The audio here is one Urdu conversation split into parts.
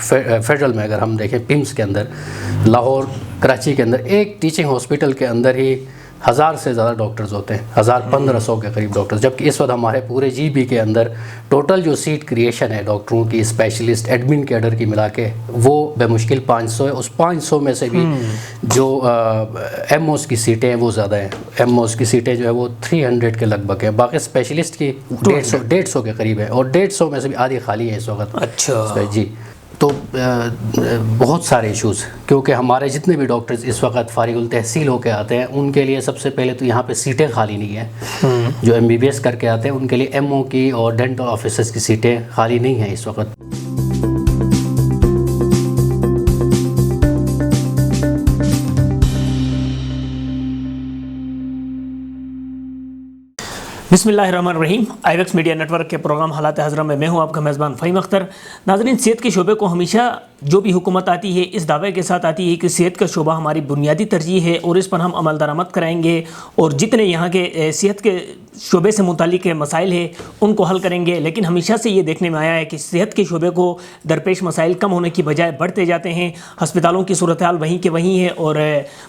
فیڈرل میں اگر ہم دیکھیں پیمس کے اندر، لاہور، کراچی کے اندر ایک ٹیچنگ ہاسپٹل کے اندر ہی 1000 سے زیادہ ڈاکٹرز ہوتے ہیں، 1500 کے قریب ڈاکٹرز، جبکہ اس وقت ہمارے پورے جی بی کے اندر ٹوٹل جو سیٹ کریشن ہے ڈاکٹروں کی، اسپیشلسٹ، ایڈمن کیڈر کی ملا کے، وہ بمشکل 500 ہے۔ اس 500 میں سے بھی جو ایم اوز کی سیٹیں ہیں وہ زیادہ ہیں، ایم اوز کی سیٹیں جو ہے وہ 300 کے لگ بھگ ہیں، باقی اسپیشلسٹ کی 150 کے قریب ہے، اور 150 میں سے بھی آدھی خالی ہے اس وقت۔ اچھا جی، تو بہت سارے ایشوز، کیونکہ ہمارے جتنے بھی ڈاکٹرز اس وقت فارغ التحصیل ہو کے آتے ہیں، ان کے لیے سب سے پہلے تو یہاں پہ سیٹیں خالی نہیں ہیں۔ جو ایم بی بی ایس کر کے آتے ہیں ان کے لیے ایم او کی اور ڈینٹل آفیسرز کی سیٹیں خالی نہیں ہیں اس وقت۔ بسم اللہ الرحمن الرحیم۔ آئی ویکس میڈیا نیٹ ورک کے پروگرام حالات حاضرہ میں ہوں آپ کا میزبان فہیم اختر۔ ناظرین، صحت کے شعبے کو ہمیشہ جو بھی حکومت آتی ہے اس دعوے کے ساتھ آتی ہے کہ صحت کا شعبہ ہماری بنیادی ترجیح ہے اور اس پر ہم عمل درآمد کرائیں گے، اور جتنے یہاں کے صحت کے شعبے سے متعلق مسائل ہیں ان کو حل کریں گے۔ لیکن ہمیشہ سے یہ دیکھنے میں آیا ہے کہ صحت کے شعبے کو درپیش مسائل کم ہونے کی بجائے بڑھتے جاتے ہیں، ہسپتالوں کی صورتحال وہیں کے وہیں ہے اور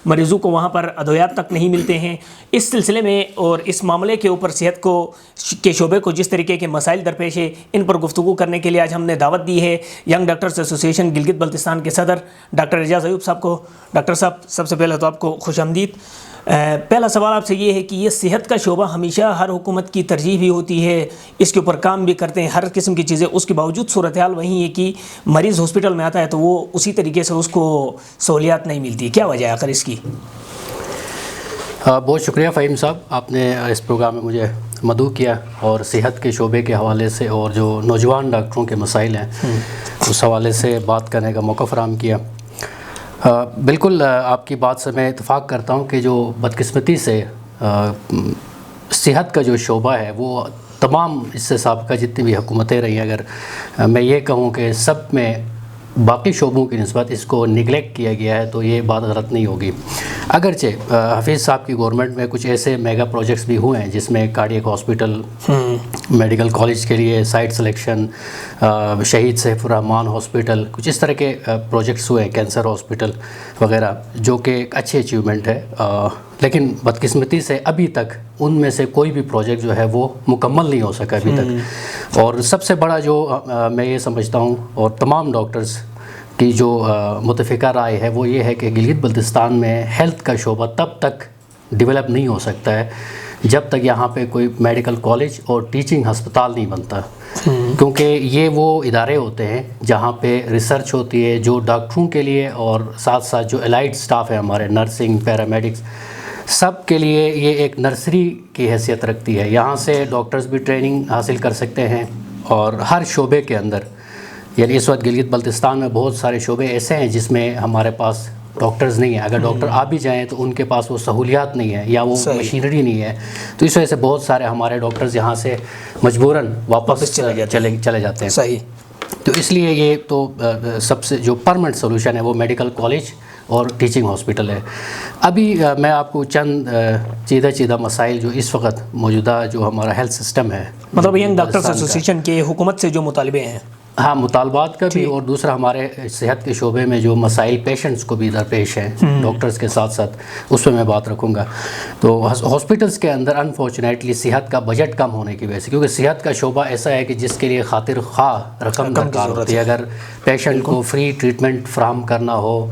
مریضوں کو وہاں پر ادویات تک نہیں ملتے ہیں۔ اس سلسلے میں اور اس معاملے کے اوپر صحت کے شعبے کو جس طریقے کے مسائل درپیش ہے ان پر گفتگو کرنے کے لیے آج ہم نے دعوت دی ہے ینگ ڈاکٹرز ایسوسی ایشن گلگت بلتستان کے صدر ڈاکٹر اعجاز ایوب صاحب کو۔ ڈاکٹر صاحب، سب سے پہلے تو آپ کو خوش آمدید۔ پہلا سوال آپ سے یہ ہے کہ یہ صحت کا شعبہ ہمیشہ ہر حکومت کی ترجیح بھی ہوتی ہے، اس کے اوپر کام بھی کرتے ہیں، ہر قسم کی چیزیں، اس کے باوجود صورتحال وہی ہے کہ مریض ہاسپٹل میں آتا ہے تو وہ اسی طریقے سے اس کو سہولیات نہیں ملتی، کیا وجہ ہے آخر اس کی؟ بہت شکریہ فہیم صاحب، آپ نے اس پروگرام میں مجھے مدعو کیا اور صحت کے شعبے کے حوالے سے اور جو نوجوان ڈاکٹروں کے مسائل ہیں اس حوالے سے بات کرنے کا موقع فراہم کیا۔ بالکل آپ کی بات سے میں اتفاق کرتا ہوں کہ جو بدقسمتی سے صحت کا جو شعبہ ہے وہ تمام اس سے سابقہ جتنی بھی حکومتیں رہی ہیں، اگر میں یہ کہوں کہ سب میں باقی شعبوں کی نسبت اس کو نگلیکٹ کیا گیا ہے تو یہ بات غلط نہیں ہوگی۔ اگرچہ حفیظ صاحب کی گورنمنٹ میں کچھ ایسے میگا پروجیکٹس بھی ہوئے ہیں جس میں کارڈیک ہاسپٹل، میڈیکل کالج کے لیے سائٹ سلیکشن، شہید سیف الرحمان ہاسپٹل، کچھ اس طرح کے پروجیکٹس ہوئے ہیں، کینسر ہاسپٹل وغیرہ، جو کہ ایک اچھی اچیومنٹ ہے، لیکن بدقسمتی سے ابھی تک ان میں سے کوئی بھی پروجیکٹ جو ہے وہ مکمل نہیں ہو سکا ابھی تک۔ اور سب سے بڑا جو میں یہ سمجھتا ہوں اور تمام ڈاکٹرز کی جو متفقہ رائے ہے وہ یہ ہے کہ گلگت بلتستان میں ہیلتھ کا شعبہ تب تک ڈیولپ نہیں ہو سکتا ہے جب تک یہاں پہ کوئی میڈیکل کالج اور ٹیچنگ ہسپتال نہیں بنتا، کیونکہ یہ وہ ادارے ہوتے ہیں جہاں پہ ریسرچ ہوتی ہے جو ڈاکٹروں کے لیے اور ساتھ ساتھ جو الائڈ سٹاف ہے ہمارے، نرسنگ، پیرامیڈکس، سب کے لیے یہ ایک نرسری کی حیثیت رکھتی ہے۔ یہاں سے ڈاکٹرز بھی ٹریننگ حاصل کر سکتے ہیں اور ہر شعبے کے اندر، یعنی اس وقت گلگت بلتستان میں بہت سارے شعبے ایسے ہیں جس میں ہمارے پاس ڈاکٹرز نہیں ہیں، اگر ڈاکٹر آ بھی جائیں تو ان کے پاس وہ سہولیات نہیں ہے یا وہ مشینری نہیں ہے، تو اس وجہ سے بہت سارے ہمارے ڈاکٹرز یہاں سے مجبوراً واپس چلے جاتے ہیں۔ صحیح۔ تو اس لیے یہ تو سب سے جو پرمنٹ سولوشن ہے وہ میڈیکل کالج اور ٹیچنگ ہاسپٹل ہے۔ ابھی میں آپ کو چند چیدہ مسائل جو اس وقت موجودہ جو ہمارا ہیلتھ سسٹم ہے، مطلب ینگ ڈاکٹرز ایسوسی ایشن کے حکومت سے جو مطالبے ہیں، ہاں، مطالبات کا بھی، اور دوسرا ہمارے صحت کے شعبے میں جو مسائل پیشنٹس کو بھی درپیش ہیں ڈاکٹرز کے ساتھ ساتھ، اس پہ میں بات رکھوں گا۔ تو ہاسپٹلس کے اندر انفارچونیٹلی صحت کا بجٹ کم ہونے کی وجہ سے، کیونکہ صحت کا شعبہ ایسا ہے کہ جس کے لیے خاطر خواہ رقم درکار ہوتی ہے، اگر پیشنٹ کو فری ٹریٹمنٹ فراہم کرنا ہو،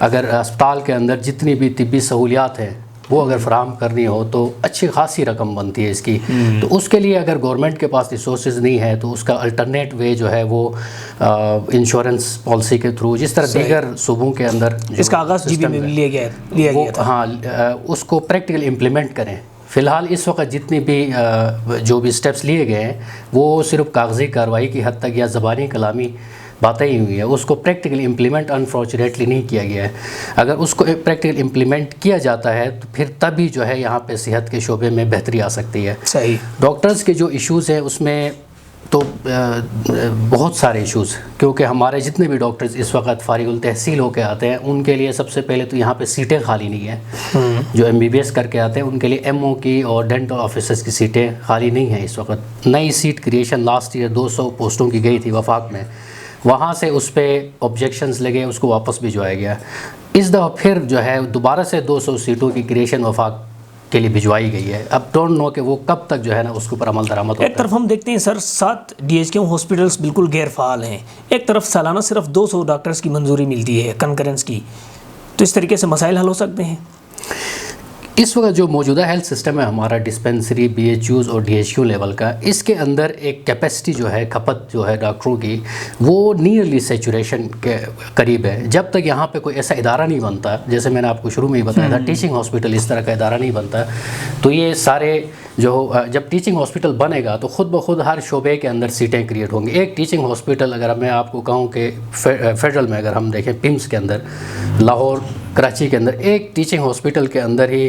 اگر اسپتال کے اندر جتنی بھی طبی سہولیات ہیں وہ اگر فراہم کرنی ہو تو اچھی خاصی رقم بنتی ہے اس کی، تو اس کے لیے اگر گورنمنٹ کے پاس ریسورسز نہیں ہے تو اس کا الٹرنیٹ وے جو ہے وہ انشورنس پالیسی کے تھرو، جس طرح دیگر صوبوں کے اندر اس کا آغاز جی بی میں لیا گیا تھا، ہاں، اس کو پریکٹیکل امپلیمنٹ کریں۔ فی الحال اس وقت جتنی بھی جو بھی سٹیپس لیے گئے ہیں وہ صرف کاغذی کارروائی کی حد تک یا زبانی کلامی باتیں ہی ہوئی ہیں، اس کو پریکٹیکل امپلیمنٹ انفارچونیٹلی نہیں کیا گیا ہے۔ اگر اس کو پریکٹیکل امپلیمنٹ کیا جاتا ہے تو پھر تبھی جو ہے یہاں پہ صحت کے شعبے میں بہتری آ سکتی ہے۔ صحیح۔ ڈاکٹرز کے جو ایشوز ہیں اس میں تو بہت سارے ایشوز، کیونکہ ہمارے جتنے بھی ڈاکٹرز اس وقت فارغ التحصیل ہو کے آتے ہیں ان کے لیے سب سے پہلے تو یہاں پہ سیٹیں خالی نہیں ہیں، جو ایم بی بی ایس کر کے آتے ہیں ان کے لیے ایم او کی اور ڈینٹل آفیسرز کی سیٹیں خالی نہیں ہیں اس وقت۔ نئی سیٹ کریشن لاسٹ ایئر 200 پوسٹوں کی گئی تھی وفاق میں، وہاں سے اس پہ آبجیکشنز لگے, اس کو واپس بھجوایا گیا. اس دفعہ پھر جو ہے دوبارہ سے 200 سیٹوں کی کریشن وفاق کے لیے بھجوائی گئی ہے. اب ڈونٹ نو کہ وہ کب تک جو ہے نا اس کے اوپر عمل درآمد ہوتا ہے. ایک طرف ہم دیکھتے ہیں سر 7 DHQ ہاسپٹلس بالکل غیر فعال ہیں, ایک طرف سالانہ صرف 200 ڈاکٹرز کی منظوری ملتی ہے کنکرنس کی, تو اس طریقے سے مسائل حل ہو سکتے ہیں؟ اس وقت جو موجودہ ہیلتھ سسٹم ہے ہمارا ڈسپینسری BHUs اور DHQ لیول کا, اس کے اندر ایک کیپیسٹی جو ہے کھپت جو ہے ڈاکٹروں کی وہ نیئرلی سیچوریشن کے قریب ہے. جب تک یہاں پہ کوئی ایسا ادارہ نہیں بنتا, جیسے میں نے آپ کو شروع میں ہی بتایا تھا ٹیچنگ ہاسپٹل اس طرح کا ادارہ نہیں بنتا, تو یہ سارے جو جب ٹیچنگ ہاسپٹل بنے گا تو خود بخود ہر شعبے کے اندر سیٹیں کریٹ ہوں گی. ایک ٹیچنگ ہاسپٹل اگر میں آپ کو کہوں کہ فیڈرل میں اگر ہم دیکھیں PIMS کے اندر, لاہور کراچی کے اندر, ایک ٹیچنگ ہاسپٹل کے اندر ہی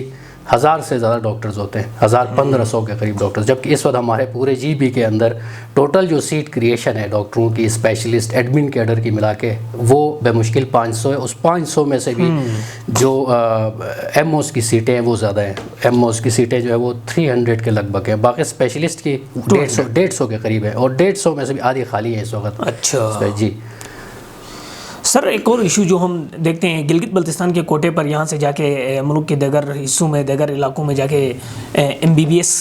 1000 سے زیادہ ڈاکٹرز ہوتے ہیں, 1500 کے قریب ڈاکٹرز, جبکہ اس وقت ہمارے پورے GB کے اندر ٹوٹل جو سیٹ کریشن ہے ڈاکٹروں کی, اسپیشلسٹ ایڈمن کیڈر کی ملا کے, وہ بمشکل 500 ہے. اس 500 میں سے بھی جو MOs کی سیٹیں ہیں وہ زیادہ ہیں. MOs کی سیٹیں جو ہے وہ 300 کے لگ بھگ ہیں, باقی اسپیشلسٹ کی 150 کے قریب ہے, اور 150 میں سے بھی آدھی خالی ہے اس وقت. اچھا جی سر, ایک اور ایشو جو ہم دیکھتے ہیں گلگت بلتستان کے کوٹے پر, یہاں سے جا کے ملک کے دیگر حصوں میں, دیگر علاقوں میں جا کے MBBS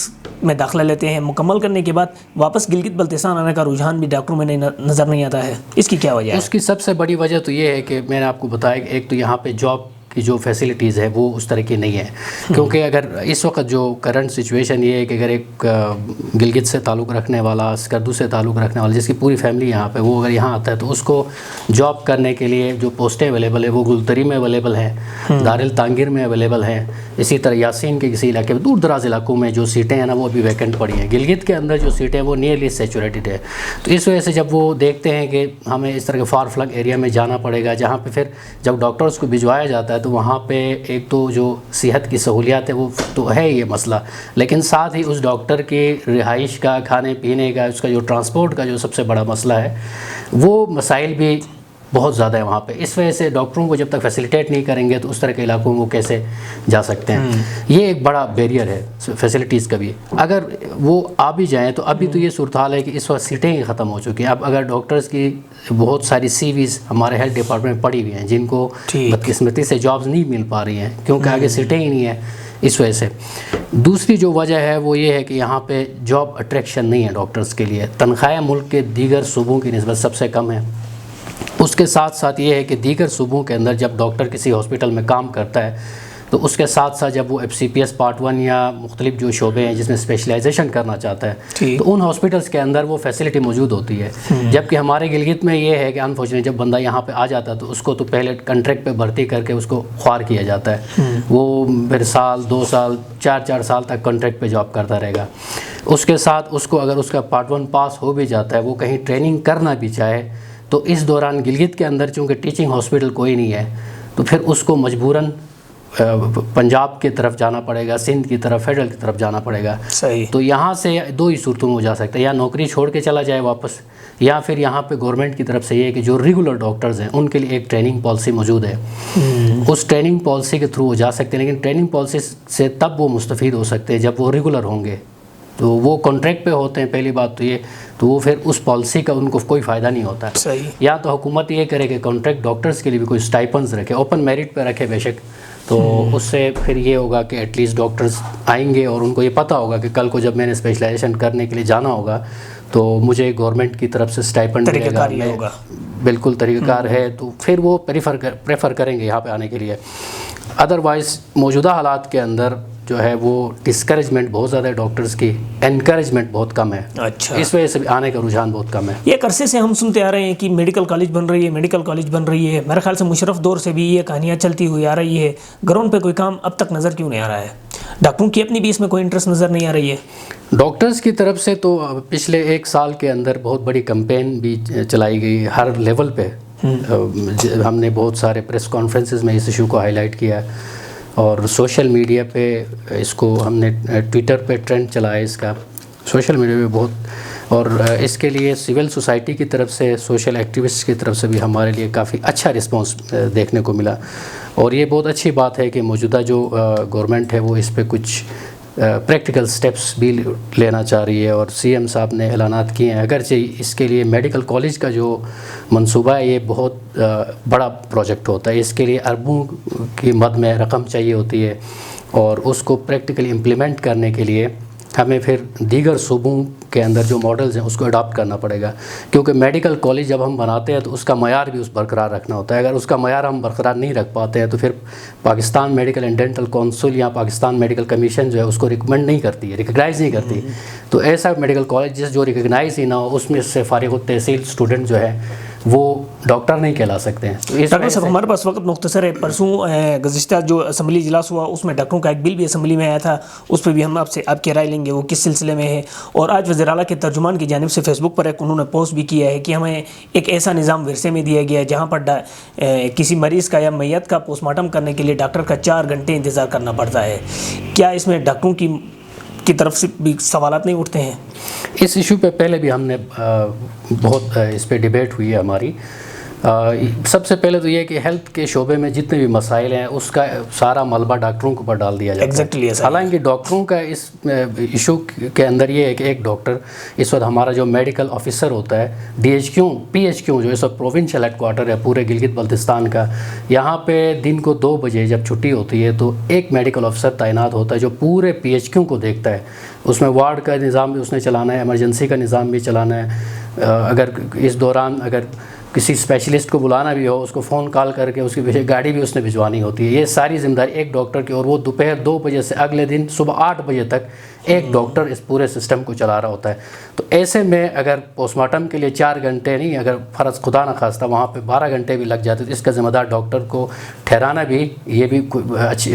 میں داخلہ لیتے ہیں, مکمل کرنے کے بعد واپس گلگت بلتستان آنے کا رجحان بھی ڈاکٹروں میں نظر نہیں آتا ہے. اس کی کیا وجہ ہے؟ اس کی سب سے بڑی وجہ تو یہ ہے کہ میں نے آپ کو بتایا کہ ایک تو یہاں پہ جاب کی جو فیسلٹیز ہے وہ اس طرح کی نہیں ہے, کیونکہ اگر اس وقت جو کرنٹ سچویشن یہ ہے کہ اگر ایک گلگت سے تعلق رکھنے والا, سکردو سے تعلق رکھنے والا, جس کی پوری فیملی یہاں پہ, وہ اگر یہاں آتا ہے تو اس کو جاب کرنے کے لیے جو پوسٹیں اویلیبل ہیں وہ گلتری میں اویلیبل ہیں, دارالتانگیر میں اویلیبل ہیں, اسی طرح یاسین کے کسی علاقے میں, دور دراز علاقوں میں جو سیٹیں ہیں نا وہ ابھی ویکنٹ پڑی ہیں. گلگت کے اندر جو سیٹیں ہیں وہ نیئرلی سیچوریٹڈ ہے. تو اس وجہ سے جب وہ دیکھتے ہیں کہ ہمیں اس طرح کے فار فلنگ ایریا میں جانا پڑے گا, جہاں پہ پھر جب ڈاکٹرز کو بھجوایا جاتا ہے تو وہاں پہ ایک تو جو صحت کی سہولیات ہے وہ تو ہے یہ مسئلہ, لیکن ساتھ ہی اس ڈاکٹر کی رہائش کا, کھانے پینے کا, اس کا جو ٹرانسپورٹ کا جو سب سے بڑا مسئلہ ہے, وہ مسائل بھی بہت زیادہ ہے وہاں پہ. اس وجہ سے ڈاکٹروں کو جب تک فیسیلیٹیٹ نہیں کریں گے تو اس طرح کے علاقوں میں وہ کیسے جا سکتے ہیں. یہ ایک بڑا بیریئر ہے فیسلٹیز کا بھی. اگر وہ آ بھی جائیں تو ابھی تو یہ صورتحال ہے کہ اس وقت سیٹیں ہی ختم ہو چکی ہیں. اب اگر ڈاکٹرز کی بہت ساری CVs ہمارے ہیلتھ ڈپارٹمنٹ میں پڑی ہوئی ہیں جن کو بدقسمتی سے جابز نہیں مل پا رہی ہیں کیونکہ آگے سیٹیں ہی نہیں ہیں. اس وجہ سے دوسری جو وجہ ہے وہ یہ ہے کہ یہاں پہ جاب اٹریکشن نہیں ہے ڈاکٹرز کے لیے. تنخواہیں ملک کے دیگر صوبوں کی نسبت سب سے کم ہیں. اس کے ساتھ ساتھ یہ ہے کہ دیگر صوبوں کے اندر جب ڈاکٹر کسی ہاسپٹل میں کام کرتا ہے تو اس کے ساتھ ساتھ جب وہ FCPS پارٹ 1 یا مختلف جو شعبے ہیں جس میں اسپیشلائزیشن کرنا چاہتا ہے تو ان ہاسپٹلس کے اندر وہ فیسلٹی موجود ہوتی ہے. جبکہ ہمارے گلگت میں یہ ہے کہ انفارچونیٹ جب بندہ یہاں پہ آ جاتا ہے تو اس کو تو پہلے کنٹریکٹ پہ بھرتی کر کے اس کو خوار کیا جاتا ہے. وہ پھر سال 2 سال 4 سال تک کنٹریکٹ پہ جاب کرتا رہے گا. اس کے ساتھ اس کو اگر اس کا پارٹ 1 پاس ہو بھی جاتا ہے, وہ کہیں ٹریننگ کرنا بھی چاہے تو اس دوران گلگت کے اندر چونکہ ٹیچنگ ہاسپٹل کوئی نہیں ہے تو پھر اس کو مجبوراً پنجاب کی طرف جانا پڑے گا, سندھ کی طرف, فیڈرل کی طرف جانا پڑے گا. صحیح. تو یہاں سے 2 ہی صورتوں میں جا سکتا ہے, یا نوکری چھوڑ کے چلا جائے واپس, یا پھر یہاں پہ گورنمنٹ کی طرف سے یہ ہے کہ جو ریگولر ڈاکٹرز ہیں ان کے لیے ایک ٹریننگ پالیسی موجود ہے. اس ٹریننگ پالیسی کے تھرو وہ جا سکتے ہیں, لیکن ٹریننگ پالیسی سے تب وہ مستفید ہو سکتے ہیں جب وہ ریگولر ہوں گے. تو وہ کانٹریکٹ پہ ہوتے ہیں پہلی بات تو یہ, تو وہ پھر اس پالیسی کا ان کو کوئی فائدہ نہیں ہوتا. صحیح. یا تو حکومت یہ کرے کہ کانٹریکٹ ڈاکٹرز کے لیے بھی کوئی اسٹائپنز رکھے, اوپن میرٹ پہ رکھے بے شک, تو اس سے پھر یہ ہوگا کہ ایٹ لیسٹ ڈاکٹرز آئیں گے اور ان کو یہ پتہ ہوگا کہ کل کو جب میں نے اسپیشلائزیشن کرنے کے لیے جانا ہوگا تو مجھے گورنمنٹ کی طرف سے اسٹائپنڈ ملے گا. بالکل طریقہ کار ہے, تو پھر وہ پریفر کریں گے یہاں پہ آنے کے لیے. ادروائز موجودہ حالات کے اندر جو ہے وہ ڈسکریجمنٹ بہت زیادہ ہے ڈاکٹرز کی, انکریجمنٹ بہت کم ہے. اچھا. اس وجہ سے آنے کا رجحان بہت کم ہے. ایک عرصے سے ہم سنتے آ رہے ہیں کہ میڈیکل کالج بن رہی ہے, میڈیکل کالج بن رہی ہے. میرے خیال سے مشرف دور سے بھی یہ کہانیاں چلتی ہوئی آ رہی ہے. گراؤنڈ پہ کوئی کام اب تک نظر کیوں نہیں آ رہا ہے؟ ڈاکٹروں کی اپنی بھی اس میں کوئی انٹرسٹ نظر نہیں آ رہی ہے. ڈاکٹرز کی طرف سے تو پچھلے 1 سال کے اندر بہت بڑی کمپین بھی چلائی گئی ہر لیول پہ. ہم نے بہت سارے پریس کانفرنسز میں اس ایشو کو ہائی لائٹ کیا, اور سوشل میڈیا پہ اس کو ہم نے ٹویٹر پہ ٹرینڈ چلایا اس کا, سوشل میڈیا پہ بہت, اور اس کے لیے سول سوسائٹی کی طرف سے, سوشل ایکٹیوسٹ کی طرف سے بھی ہمارے لیے کافی اچھا رسپانس دیکھنے کو ملا. اور یہ بہت اچھی بات ہے کہ موجودہ جو گورنمنٹ ہے وہ اس پہ کچھ پریکٹیکل سٹیپس بھی لینا چاہ رہی ہے، اور سی ایم صاحب نے اعلانات کیے ہیں. اگرچہ اس کے لیے میڈیکل کالج کا جو منصوبہ ہے یہ بہت بڑا پروجیکٹ ہوتا ہے، اس کے لیے اربوں کی مد میں رقم چاہیے ہوتی ہے، اور اس کو پریکٹیکلی امپلیمنٹ کرنے کے لیے ہمیں پھر دیگر صوبوں کے اندر جو ماڈلز ہیں اس کو اڈاپٹ کرنا پڑے گا، کیونکہ میڈیکل کالج جب ہم بناتے ہیں تو اس کا معیار بھی اس برقرار رکھنا ہوتا ہے. اگر اس کا معیار ہم برقرار نہیں رکھ پاتے ہیں تو پھر Pakistan medical and dental council یا پاکستان میڈیکل کمیشن جو ہے اس کو ریکمینڈ نہیں کرتی ہے، ریکگنائز نہیں کرتی. تو ایسا میڈیکل کالج جو ریکگنائز ہی نہ ہو، اس میں سے فارغ التحصیل اسٹوڈنٹ جو ہے وہ ڈاکٹر نہیں کہلا سکتے ہیں. تو ڈاکٹر صاحب ہمارے پاس وقت مختصر ہے. پرسوں گزشتہ جو اسمبلی اجلاس ہوا اس میں ڈاکٹروں کا ایک بل بھی اسمبلی میں آیا تھا، اس پہ بھی ہم آپ سے آپ کی رائے لیں گے وہ کس سلسلے میں ہے. اور آج وزیر اعلیٰ کے ترجمان کی جانب سے فیس بک پر ایک انہوں نے پوسٹ بھی کیا ہے کہ ہمیں ایک ایسا نظام ورثے میں دیا گیا ہے جہاں پر کسی مریض کا یا میت کا پوسٹ مارٹم کرنے کے لیے ڈاکٹر کا 4 گھنٹے انتظار کرنا پڑتا ہے. کیا اس میں ڈاکٹروں کی طرف سے بھی سوالات نہیں اٹھتے ہیں؟ اس ایشو پہ پہلے بھی ہم نے بہت اس پہ ڈیبیٹ ہوئی ہے ہماری. سب سے پہلے تو یہ کہ ہیلتھ کے شعبے میں جتنے بھی مسائل ہیں اس کا سارا ملبہ ڈاکٹروں کے اوپر ڈال دیا جاتا ہے. حالانکہ ڈاکٹروں کا اس ایشو کے اندر یہ ہے کہ ایک ڈاکٹر اس وقت ہمارا جو میڈیکل آفیسر ہوتا ہے PHQ جو اس وقت پروونشل ہیڈ کوارٹر ہے پورے گلگت بلتستان کا، یہاں پہ دن کو 2 بجے جب چھٹی ہوتی ہے تو ایک میڈیکل آفیسر تعینات ہوتا ہے جو پورے PHQ کو دیکھتا ہے. اس میں وارڈ کا نظام بھی اس نے چلانا ہے، ایمرجنسی کا نظام بھی چلانا ہے. اگر اس دوران اگر کسی اسپیشلسٹ کو بلانا بھی ہو اس کو فون کال کر کے اس کی پیچھے گاڑی بھی اس نے بھجوانی ہوتی ہے. یہ ساری ذمہ داری ایک ڈاکٹر کی، اور وہ دوپہر 2 بجے سے اگلے دن صبح 8 بجے تک ایک ڈاکٹر اس پورے سسٹم کو چلا رہا ہوتا ہے. تو ایسے میں اگر پوسٹ مارٹم کے لیے 4 گھنٹے نہیں، اگر فرض خدا نہ خواستہ وہاں پہ 12 گھنٹے بھی لگ جاتے تو اس کا ذمہ دار ڈاکٹر کو ٹھہرانا بھی یہ بھی اچھی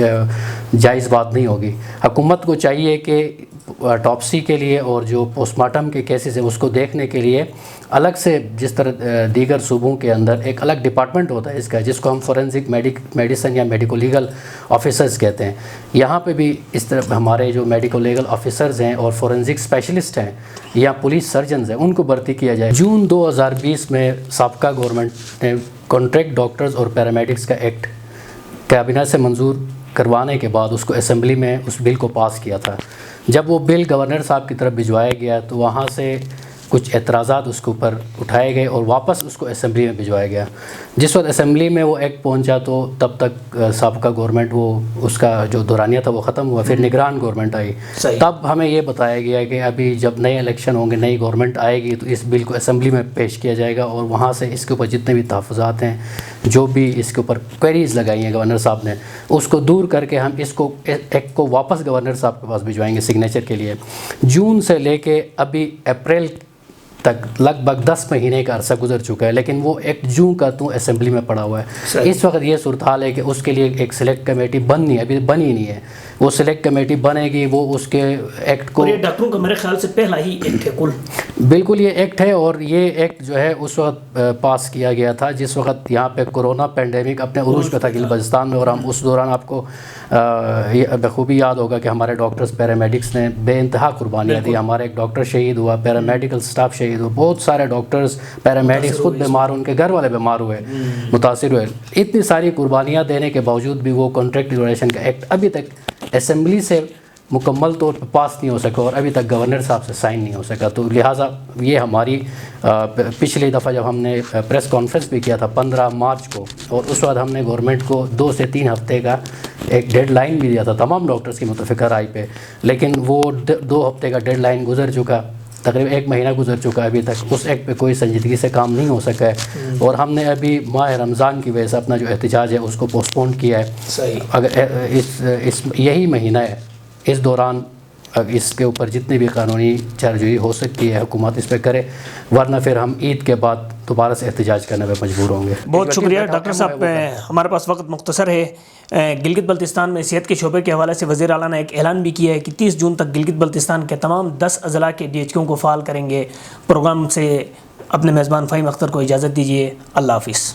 جائز بات نہیں ہوگی. حکومت کو چاہیے کہ ٹاپسی کے لیے اور جو پوسٹ مارٹم کے کیسز ہیں اس کو دیکھنے کے لیے الگ سے، جس طرح دیگر صوبوں کے اندر ایک الگ ڈپارٹمنٹ ہوتا ہے اس کا، جس کو ہم فورینزک میڈیسن یا میڈیکو لیگل آفیسرز کہتے ہیں، یہاں پہ بھی اس طرح ہمارے جو میڈیکو لیگل آفیسرز ہیں اور فورینزک اسپیشلسٹ ہیں یا پولیس سرجنز ہیں ان کو بھرتی کیا جائے. جون 2020 میں سابقہ گورنمنٹ نے کانٹریکٹ ڈاکٹرز اور پیرامیڈکس کا ایکٹ کابینہ سے منظور کروانے کے بعد اس کو اسمبلی میں اس بل کو پاس کیا تھا. جب وہ بل گورنر صاحب کی طرف بھجوایا گیا تو وہاں سے کچھ اعتراضات اس کے اوپر اٹھائے گئے اور واپس اس کو اسمبلی میں بھجوایا گیا. جس وقت اسمبلی میں وہ ایکٹ پہنچا تو تب تک سابقہ گورنمنٹ وہ اس کا جو دورانیہ تھا وہ ختم ہوا، پھر نگران گورنمنٹ آئی. تب ہمیں یہ بتایا گیا کہ ابھی جب نئے الیکشن ہوں گے، نئی گورنمنٹ آئے گی تو اس بل کو اسمبلی میں پیش کیا جائے گا، اور وہاں سے اس کے اوپر جتنے بھی تحفظات ہیں، جو بھی اس کے اوپر کوئریز لگائی ہیں گورنر صاحب نے، اس کو دور کر کے ہم اس کو ایکٹ کو واپس گورنر صاحب کے پاس بھجوائیں گے سگنیچر کے لیے. جون سے لے کے ابھی اپریل تک لگ بھگ 10 مہینے کا عرصہ گزر چکا ہے، لیکن وہ ایکٹ جون کا تو اسمبلی میں پڑا ہوا ہے. اس وقت یہ صورتحال ہے کہ اس کے لیے ایک سلیکٹ کمیٹی ابھی بنی نہیں ہے. وہ سلیکٹ کمیٹی بنے گی، وہ اس کے ایکٹ کو، یہ ڈاکٹروں کا میرے خیال سے پہلا ہی ایکٹ ہے بالکل یہ ایکٹ ہے. اور یہ ایکٹ جو ہے اس وقت پاس کیا گیا تھا جس وقت یہاں پہ کورونا پینڈیمک اپنے عروج پہ تھا گلگت بلتستان میں، اور ہم اس دوران آپ کو بخوبی یاد ہوگا کہ ہمارے ڈاکٹرز پیرامیڈکس نے بے انتہا قربانیاں دی. ہمارا ایک ڈاکٹر شہید ہوا، پیرامیڈیکل سٹاف شہید ہوا، بہت سارے ڈاکٹرز پیرامیڈکس خود بیمار، ان کے گھر والے بیمار ہوئے، متاثر ہوئے. اتنی ساری قربانیاں دینے کے باوجود بھی وہ کانٹریکٹ ڈیوریشن کا ایکٹ ابھی تک اسمبلی سے مکمل طور پر پاس نہیں ہو سکا اور ابھی تک گورنر صاحب سے سائن نہیں ہو سکا. تو لہٰذا یہ ہماری پچھلی دفعہ جب ہم نے پریس کانفرنس بھی کیا تھا 15 مارچ کو، اور اس وقت ہم نے گورنمنٹ کو 2 سے 3 ہفتے کا ایک ڈیڈ لائن بھی دیا تھا تمام ڈاکٹرز کی متفقہ رائے پہ، لیکن وہ 2 ہفتے کا ڈیڈ لائن گزر چکا، تقریباً 1 مہینہ گزر چکا. ابھی تک اس ایکٹ پہ کوئی سنجیدگی سے کام نہیں ہو سکا ہے، اور ہم نے ابھی ماہ رمضان کی وجہ سے اپنا جو احتجاج ہے اس کو پوسٹ پون کیا ہے. اگر یہی مہینہ ہے، اس دوران اس کے اوپر جتنی بھی قانونی چارجوئی ہو سکتی ہے حکومت اس پہ کرے، ورنہ پھر ہم عید کے بعد دوبارہ سے احتجاج کرنے میں مجبور ہوں گے. بہت شکریہ ڈاکٹر صاحب. ہمارے پاس وقت مختصر ہے. گلگت بلتستان میں صحت کے شعبے کے حوالے سے وزیر اعلیٰ نے ایک اعلان بھی کیا ہے کہ 30 جون تک گلگت بلتستان کے تمام 10 اضلاع کے DHQ کو فعال کریں گے. پروگرام سے اپنے میزبان فہیم اختر کو اجازت دیجیے. اللہ حافظ.